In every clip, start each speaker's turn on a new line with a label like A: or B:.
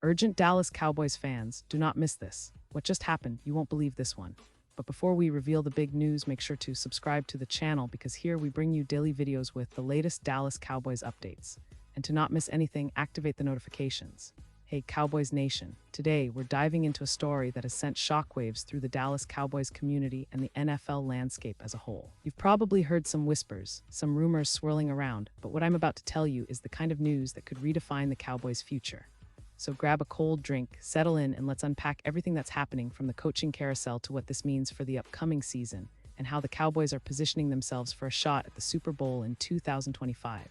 A: Urgent Dallas Cowboys fans, do not miss this. What just happened? You won't believe this one. But before we reveal the big news, make sure to subscribe to the channel because here we bring you daily videos with the latest Dallas Cowboys updates. And to not miss anything, activate the notifications. Hey Cowboys Nation, today we're diving into a story that has sent shockwaves through the Dallas Cowboys community and the NFL landscape as a whole. You've probably heard some whispers, some rumors swirling around, but what I'm about to tell you is the kind of news that could redefine the Cowboys' future. So grab a cold drink, settle in, and let's unpack everything that's happening from the coaching carousel to what this means for the upcoming season and how the Cowboys are positioning themselves for a shot at the Super Bowl in 2025.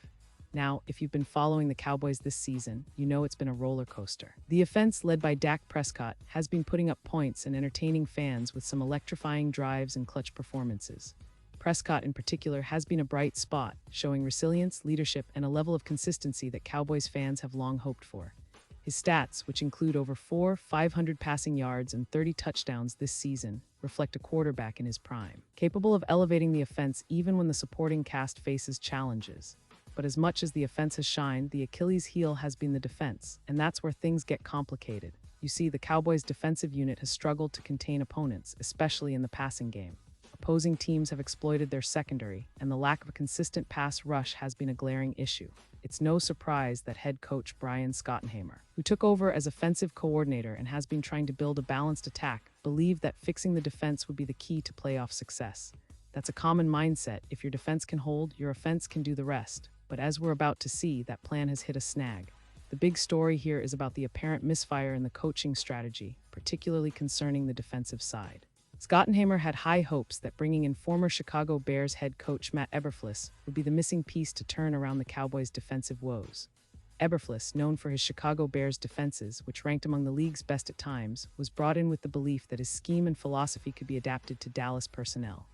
A: Now, if you've been following the Cowboys this season, you know it's been a roller coaster. The offense, led by Dak Prescott, has been putting up points and entertaining fans with some electrifying drives and clutch performances. Prescott, in particular, has been a bright spot, showing resilience, leadership, and a level of consistency that Cowboys fans have long hoped for. His stats, which include over 500 passing yards and 30 touchdowns this season, reflect a quarterback in his prime, capable of elevating the offense even when the supporting cast faces challenges. But as much as the offense has shined, the Achilles heel has been the defense, and that's where things get complicated. You see, the Cowboys' defensive unit has struggled to contain opponents, especially in the passing game. Opposing teams have exploited their secondary, and the lack of a consistent pass rush has been a glaring issue. It's no surprise that head coach Brian Schottenheimer, who took over as offensive coordinator and has been trying to build a balanced attack, believed that fixing the defense would be the key to playoff success. That's a common mindset. If your defense can hold, your offense can do the rest. But as we're about to see, that plan has hit a snag. The big story here is about the apparent misfire in the coaching strategy, particularly concerning the defensive side. Schottenheimer had high hopes that bringing in former Chicago Bears head coach Matt Eberflus would be the missing piece to turn around the Cowboys' defensive woes. Eberflus, known for his Chicago Bears defenses, which ranked among the league's best at times, was brought in with the belief that his scheme and philosophy could be adapted to Dallas personnel.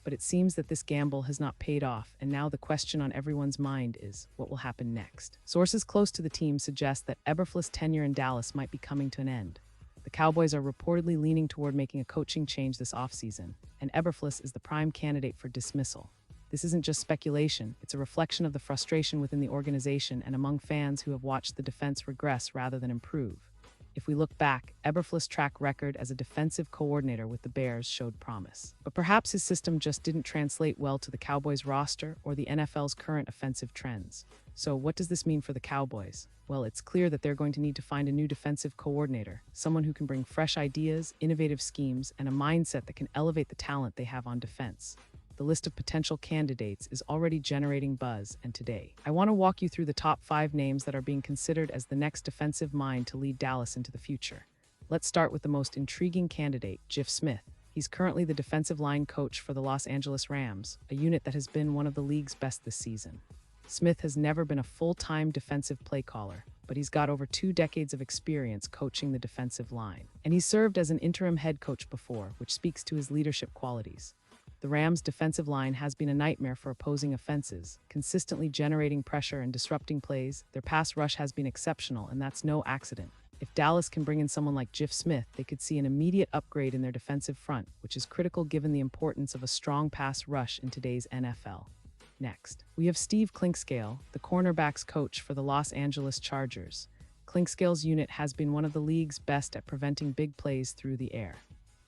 A: But it seems that this gamble has not paid off, and now the question on everyone's mind is, what will happen next? Sources close to the team suggest that Eberflus' tenure in Dallas might be coming to an end. The Cowboys are reportedly leaning toward making a coaching change this offseason, and Eberflus is the prime candidate for dismissal. This isn't just speculation, it's a reflection of the frustration within the organization and among fans who have watched the defense regress rather than improve. If we look back, Eberflus' track record as a defensive coordinator with the Bears showed promise. But perhaps his system just didn't translate well to the Cowboys roster or the NFL's current offensive trends. So what does this mean for the Cowboys? Well, it's clear that they're going to need to find a new defensive coordinator, someone who can bring fresh ideas, innovative schemes, and a mindset that can elevate the talent they have on defense. The list of potential candidates is already generating buzz, and today, I want to walk you through the top 5 names that are being considered as the next defensive mind to lead Dallas into the future. Let's start with the most intriguing candidate, Jiff Smith. He's currently the defensive line coach for the Los Angeles Rams, a unit that has been one of the league's best this season. Smith has never been a full-time defensive play caller, but he's got over 2 decades of experience coaching the defensive line. And he's served as an interim head coach before, which speaks to his leadership qualities. The Rams' defensive line has been a nightmare for opposing offenses, consistently generating pressure and disrupting plays. Their pass rush has been exceptional, and that's no accident. If Dallas can bring in someone like Jiff Smith, they could see an immediate upgrade in their defensive front, which is critical given the importance of a strong pass rush in today's NFL. Next, we have Steve Clinkscale, the cornerbacks coach for the Los Angeles Chargers. Clinkscale's unit has been one of the league's best at preventing big plays through the air.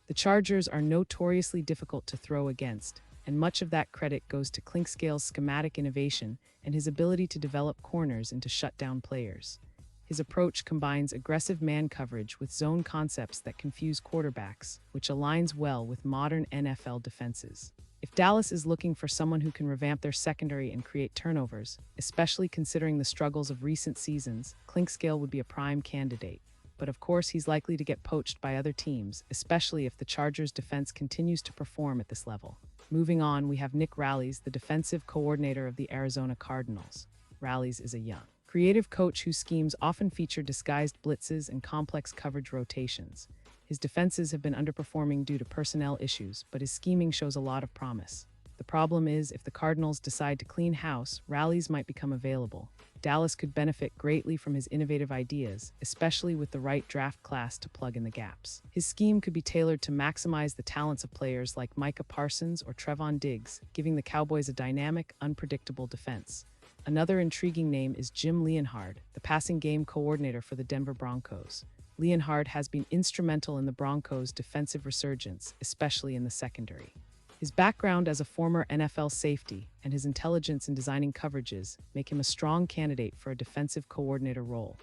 A: The Chargers are notoriously difficult to throw against, and much of that credit goes to Clinkscale's schematic innovation and his ability to develop corners into shutdown players. His approach combines aggressive man coverage with zone concepts that confuse quarterbacks, which aligns well with modern NFL defenses. If Dallas is looking for someone who can revamp their secondary and create turnovers, especially considering the struggles of recent seasons, Clinkscale would be a prime candidate. But of course, he's likely to get poached by other teams, especially if the Chargers' defense continues to perform at this level. Moving on, we have Nick Rallis, the defensive coordinator of the Arizona Cardinals. Rallis is a young, creative coach whose schemes often feature disguised blitzes and complex coverage rotations. His defenses have been underperforming due to personnel issues, but his scheming shows a lot of promise. The problem is, if the Cardinals decide to clean house, Rallis might become available. Dallas could benefit greatly from his innovative ideas, especially with the right draft class to plug in the gaps. His scheme could be tailored to maximize the talents of players like Micah Parsons or Trevon Diggs, giving the Cowboys a dynamic, unpredictable defense. Another intriguing name is Jim Leonhard, the passing game coordinator for the Denver Broncos. Leonhard has been instrumental in the Broncos' defensive resurgence, especially in the secondary. His background as a former NFL safety and his intelligence in designing coverages make him a strong candidate for a defensive coordinator role.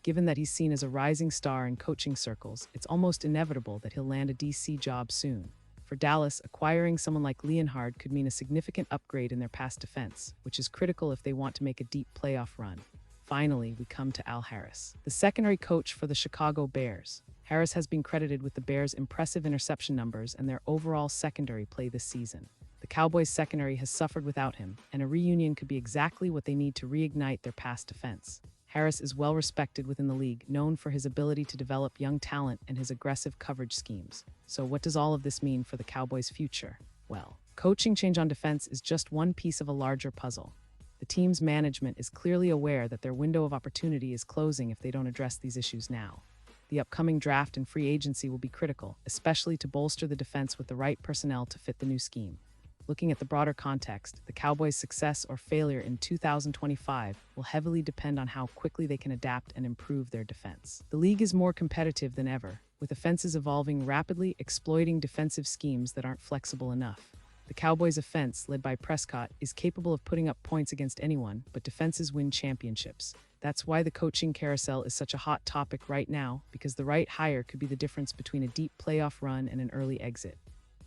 A: Given that he's seen as a rising star in coaching circles, it's almost inevitable that he'll land a DC job soon. For Dallas, acquiring someone like Leonhard could mean a significant upgrade in their pass defense, which is critical if they want to make a deep playoff run. Finally, we come to Al Harris, the secondary coach for the Chicago Bears. Harris has been credited with the Bears' impressive interception numbers and their overall secondary play this season. The Cowboys' secondary has suffered without him, and a reunion could be exactly what they need to reignite their pass defense. Harris is well respected within the league, known for his ability to develop young talent and his aggressive coverage schemes. So what does all of this mean for the Cowboys' future? Well, coaching change on defense is just one piece of a larger puzzle. The team's management is clearly aware that their window of opportunity is closing if they don't address these issues now. The upcoming draft and free agency will be critical, especially to bolster the defense with the right personnel to fit the new scheme. Looking at the broader context, the Cowboys' success or failure in 2025 will heavily depend on how quickly they can adapt and improve their defense. The league is more competitive than ever, with offenses evolving rapidly, exploiting defensive schemes that aren't flexible enough. The Cowboys' offense, led by Prescott, is capable of putting up points against anyone, but defenses win championships. That's why the coaching carousel is such a hot topic right now, because the right hire could be the difference between a deep playoff run and an early exit.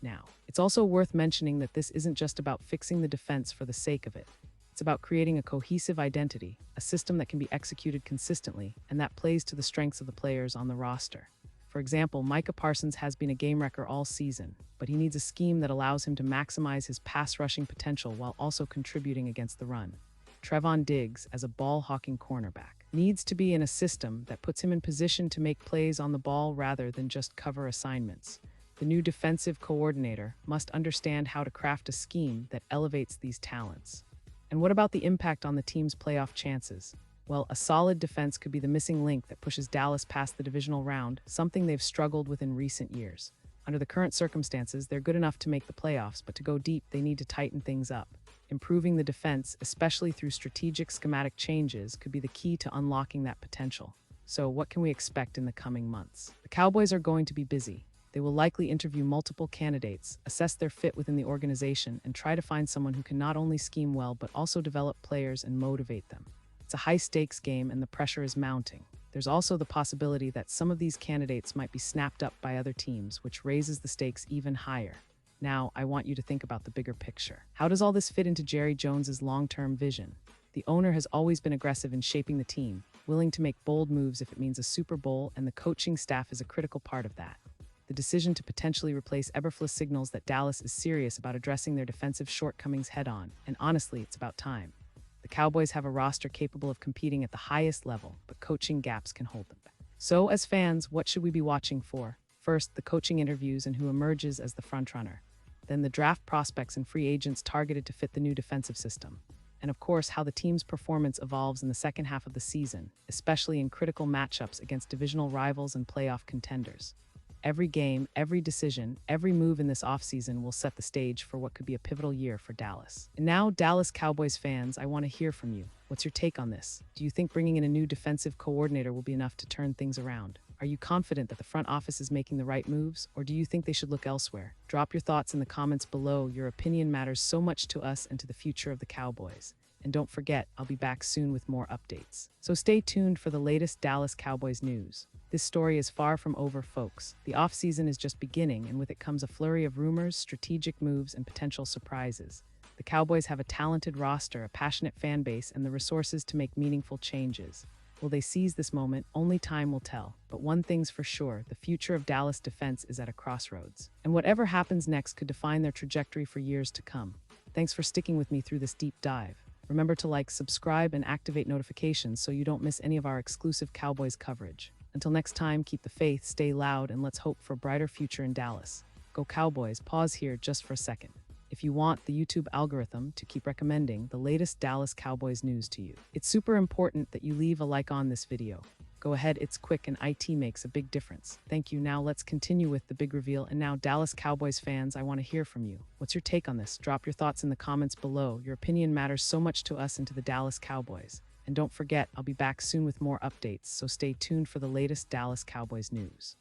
A: Now, it's also worth mentioning that this isn't just about fixing the defense for the sake of it. It's about creating a cohesive identity, a system that can be executed consistently, and that plays to the strengths of the players on the roster. For example, Micah Parsons has been a game wrecker all season, but he needs a scheme that allows him to maximize his pass rushing potential while also contributing against the run. Trevon Diggs, as a ball-hawking cornerback, needs to be in a system that puts him in position to make plays on the ball rather than just cover assignments. The new defensive coordinator must understand how to craft a scheme that elevates these talents. And what about the impact on the team's playoff chances? Well, a solid defense could be the missing link that pushes Dallas past the divisional round, something they've struggled with in recent years. Under the current circumstances, they're good enough to make the playoffs, but to go deep, they need to tighten things up. Improving the defense, especially through strategic schematic changes, could be the key to unlocking that potential. So, what can we expect in the coming months? The Cowboys are going to be busy. They will likely interview multiple candidates, assess their fit within the organization, and try to find someone who can not only scheme well but also develop players and motivate them. It's a high-stakes game and the pressure is mounting. There's also the possibility that some of these candidates might be snapped up by other teams, which raises the stakes even higher. Now, I want you to think about the bigger picture. How does all this fit into Jerry Jones's long-term vision? The owner has always been aggressive in shaping the team, willing to make bold moves if it means a Super Bowl, and the coaching staff is a critical part of that. The decision to potentially replace Eberflus signals that Dallas is serious about addressing their defensive shortcomings head-on, and honestly, it's about time. The Cowboys have a roster capable of competing at the highest level, but coaching gaps can hold them back. So, as fans, what should we be watching for? First, the coaching interviews and who emerges as the frontrunner. Then the draft prospects and free agents targeted to fit the new defensive system. And of course, how the team's performance evolves in the second half of the season, especially in critical matchups against divisional rivals and playoff contenders. Every game, every decision, every move in this offseason will set the stage for what could be a pivotal year for Dallas. And now, Dallas Cowboys fans, I want to hear from you. What's your take on this? Do you think bringing in a new defensive coordinator will be enough to turn things around? Are you confident that the front office is making the right moves, or do you think they should look elsewhere? Drop your thoughts in the comments below. Your opinion matters so much to us and to the future of the Cowboys. And don't forget, I'll be back soon with more updates. So stay tuned for the latest Dallas Cowboys news. This story is far from over, folks. The offseason is just beginning, and with it comes a flurry of rumors, strategic moves, and potential surprises. The Cowboys have a talented roster, a passionate fan base, and the resources to make meaningful changes. Will they seize this moment? Only time will tell. But one thing's for sure, the future of Dallas defense is at a crossroads. And whatever happens next could define their trajectory for years to come. Thanks for sticking with me through this deep dive. Remember to like, subscribe, and activate notifications so you don't miss any of our exclusive Cowboys coverage. Until next time, keep the faith, stay loud, and let's hope for a brighter future in Dallas. Go Cowboys. Pause here just for a second. If you want the YouTube algorithm to keep recommending the latest Dallas Cowboys news to you, it's super important that you leave a like on this video. Go Go ahead, it's quick and IT makes a big difference. Thank you. Now let's continue with the big reveal. And now, Dallas Cowboys fans, I want to hear from you. What's your take on this? Drop your thoughts in the comments below. Your opinion matters so much to us and to the Dallas Cowboys. And don't forget, I'll be back soon with more updates, so stay tuned for the latest Dallas Cowboys news.